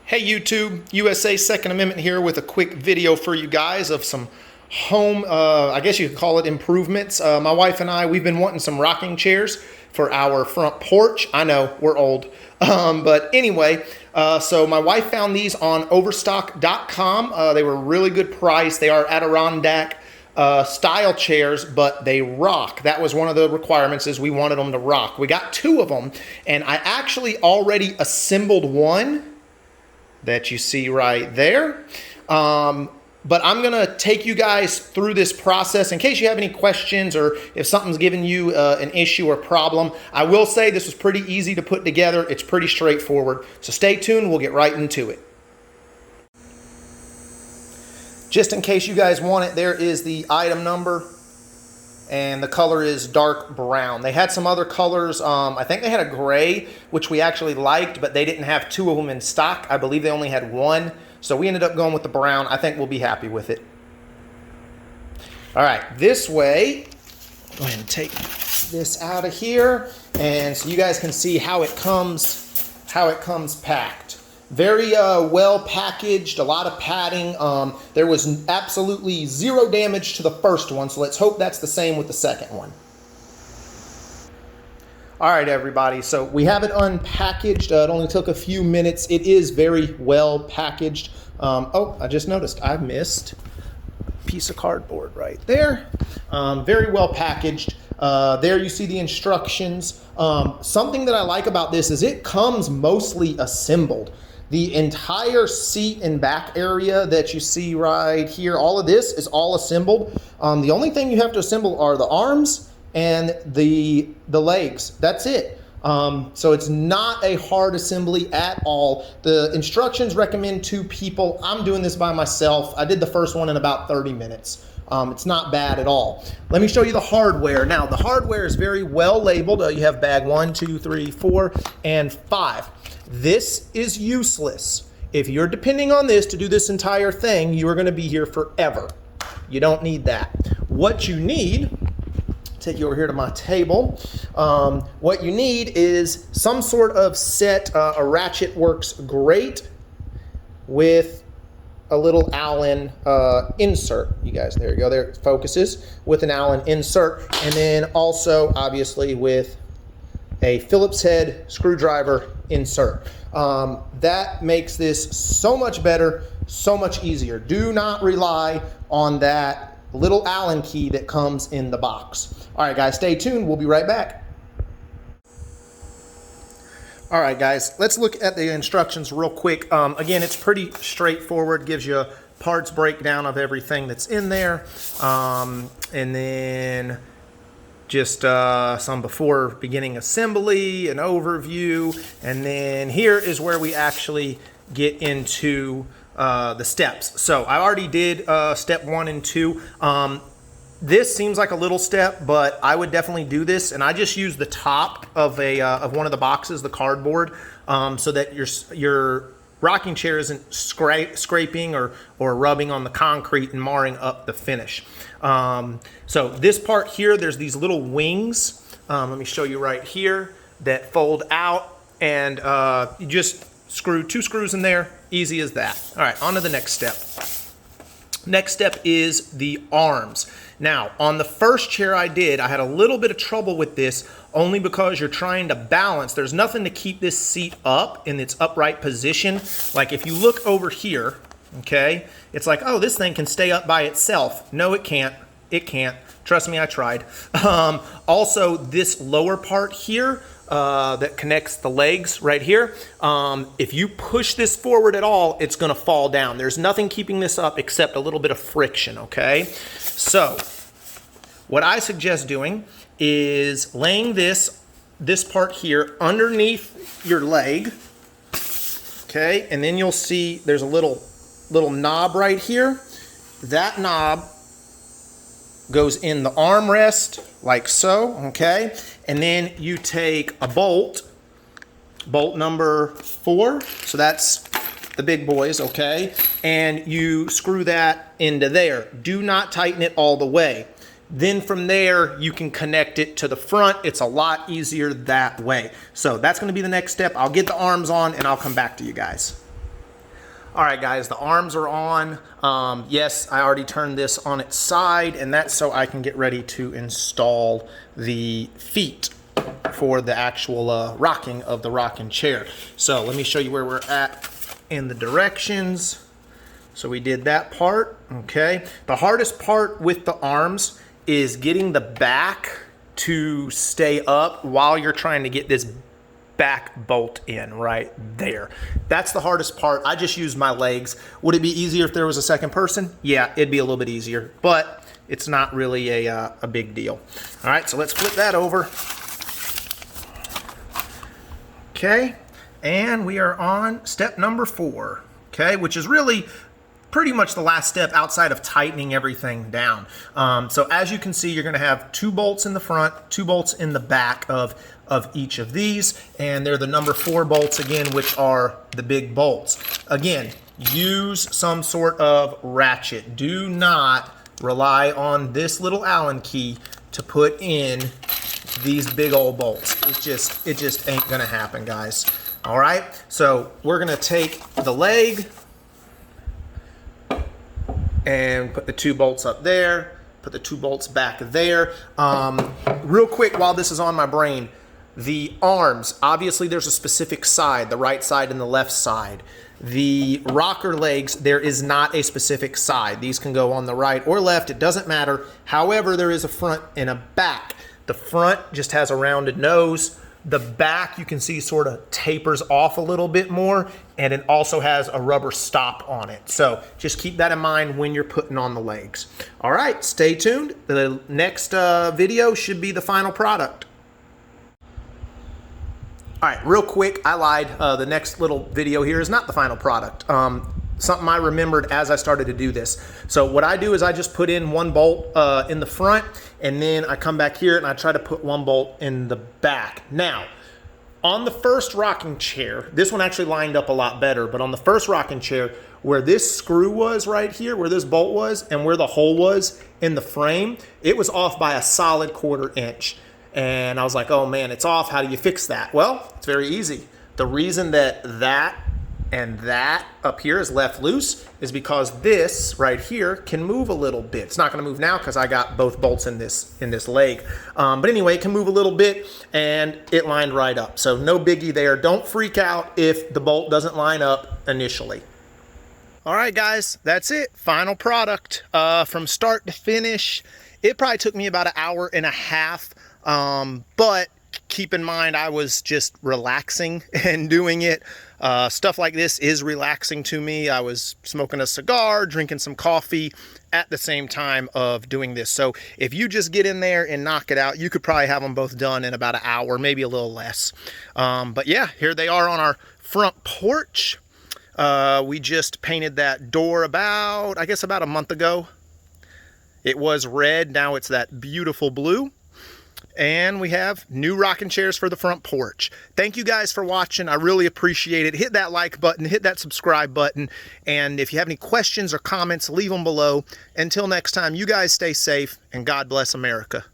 Hey YouTube, USA Second Amendment here with a quick video for you guys of some home, I guess you could call it improvements. My wife and I, we've been wanting some rocking chairs for our front porch. I know, we're old. But anyway, so my wife found these on overstock.com. They were a really good price. They are Adirondack style chairs, but they rock. That was one of the requirements, is we wanted them to rock. We got two of them, and I actually already assembled one that you see right there. But I'm gonna take you guys through this process in case you have any questions or if something's giving you an issue or problem. I will say this was pretty easy to put together. It's pretty straightforward. So stay tuned, we'll get right into it. Just in case you guys want it, there is the item number, and the color is dark brown. They had some other colors. I think they had a gray, which we actually liked, but they didn't have two of them in stock. I believe they only had one. So we ended up going with the brown. I think we'll be happy with it. All right, this way, go ahead and take this out of here. And so you guys can see how it comes packed. Very well packaged, a lot of padding. There was absolutely zero damage to the first one, so let's hope that's the same with the second one. All right, everybody, so we have it unpackaged. It only took a few minutes. It is very well packaged. Oh, I just noticed I missed a piece of cardboard right there. Very well packaged. There you see the instructions. Something that I like about this is it comes mostly assembled. The entire seat and back area that you see right here, all of this is all assembled. The only thing you have to assemble are the arms and the legs. That's it. So it's not a hard assembly at all. The instructions recommend 2 people. I'm doing this by myself. I did the first one in about 30 minutes. It's not bad at all. Let me show you the hardware. Now, the hardware is very well labeled. You have bag 1, 2, 3, 4, and 5. This is useless. If you're depending on this to do this entire thing, you are going to be here forever. You don't need that. What you need, take you over here to my table. What you need is some sort of set. A ratchet works great with a little Allen insert. You guys, there you go. There it focuses with an Allen insert, and then also obviously with a Phillips head screwdriver insert. That makes this so much better, so much easier. Do not rely on that little Allen key that comes in the box. All right, guys, stay tuned. We'll be right back. All right, guys, let's look at the instructions real quick. Again, it's pretty straightforward. Gives you a parts breakdown of everything that's in there. And then just some before beginning assembly, an overview, and then here is where we actually get into the steps. So I already did step 1 and 2. This seems like a little step, but I would definitely do this, and I just use the top of one of the boxes, the cardboard, so that your rocking chair isn't scraping or rubbing on the concrete and marring up the finish. So this part here, there's these little wings. Let me show you right here that fold out, and you just screw 2 screws in there. Easy as that. All right, on to the next step. Next step is the arms. Now, on the first chair I had a little bit of trouble with this, only because you're trying to balance. There's nothing to keep this seat up in its upright position. Like if you look over here, okay, it's like, oh, this thing can stay up by itself. No, it can't. It can't. Trust me, I tried. Also, this lower part here that connects the legs right here, if you push this forward at all, it's going to fall down. There's nothing keeping this up except a little bit of friction, okay? So what I suggest doing is laying this part here underneath your leg, okay? And then you'll see there's a little knob right here. That knob goes in the armrest like so, okay? And then you take a bolt number 4, so that's the big boys, okay? And you screw that into there. Do not tighten it all the way. Then from there, you can connect it to the front. It's a lot easier that way. So that's gonna be the next step. I'll get the arms on and I'll come back to you guys. All right, guys, the arms are on. Yes, I already turned this on its side, and that's so I can get ready to install the feet for the actual rocking of the rocking chair. So let me show you where we're at in the directions. So we did that part, okay? The hardest part with the arms is getting the back to stay up while you're trying to get this back bolt in right there. That's the hardest part. I just use my legs. Would it be easier if there was a second person? Yeah, it'd be a little bit easier, but it's not really a big deal. All right, so let's flip that over. Okay, and we are on step number 4, okay, which is really pretty much the last step outside of tightening everything down. So as you can see, you're gonna have 2 bolts in the front, 2 bolts in the back of each of these, and they're the number 4 bolts again, which are the big bolts. Again, use some sort of ratchet. Do not rely on this little Allen key to put in these big old bolts. It just ain't gonna happen, guys. All right, so we're gonna take the leg and put the 2 bolts up there, put the 2 bolts back there. Real quick, while this is on my brain, the arms, obviously there's a specific side, the right side and the left side. The rocker legs, there is not a specific side. These can go on the right or left, it doesn't matter. However, there is a front and a back. The front just has a rounded nose. The back, you can see, sort of tapers off a little bit more, and it also has a rubber stop on it. So just keep that in mind when you're putting on the legs. All right, stay tuned. The next video should be the final product. All right, real quick, I lied. The next little video here is not the final product. Something I remembered as I started to do this. So what I do is I just put in 1 bolt in the front, and then I come back here and I try to put 1 bolt in the back. Now, on the first rocking chair, this one actually lined up a lot better, but on the first rocking chair, where this screw was right here, where this bolt was, and where the hole was in the frame, it was off by a solid 1/4 inch. And I was like, oh man, it's off, how do you fix that? Well, it's very easy. The reason that and that up here is left loose is because this right here can move a little bit. It's not gonna move now because I got both bolts in this leg. But anyway, it can move a little bit, and it lined right up. So no biggie there. Don't freak out if the bolt doesn't line up initially. All right, guys, that's it. Final product from start to finish. It probably took me about 1.5 hours, but keep in mind, I was just relaxing and doing it. Stuff like this is relaxing to me. I was smoking a cigar, drinking some coffee at the same time of doing this. So if you just get in there and knock it out, you could probably have them both done in about 1 hour, maybe a little less. But yeah, here they are on our front porch. We just painted that door I guess about a month ago. It was red, now it's that beautiful blue. And we have new rocking chairs for the front porch. Thank you guys for watching. I really appreciate it. Hit that like button, hit that subscribe button. And if you have any questions or comments, leave them below. Until next time, you guys stay safe, and God bless America.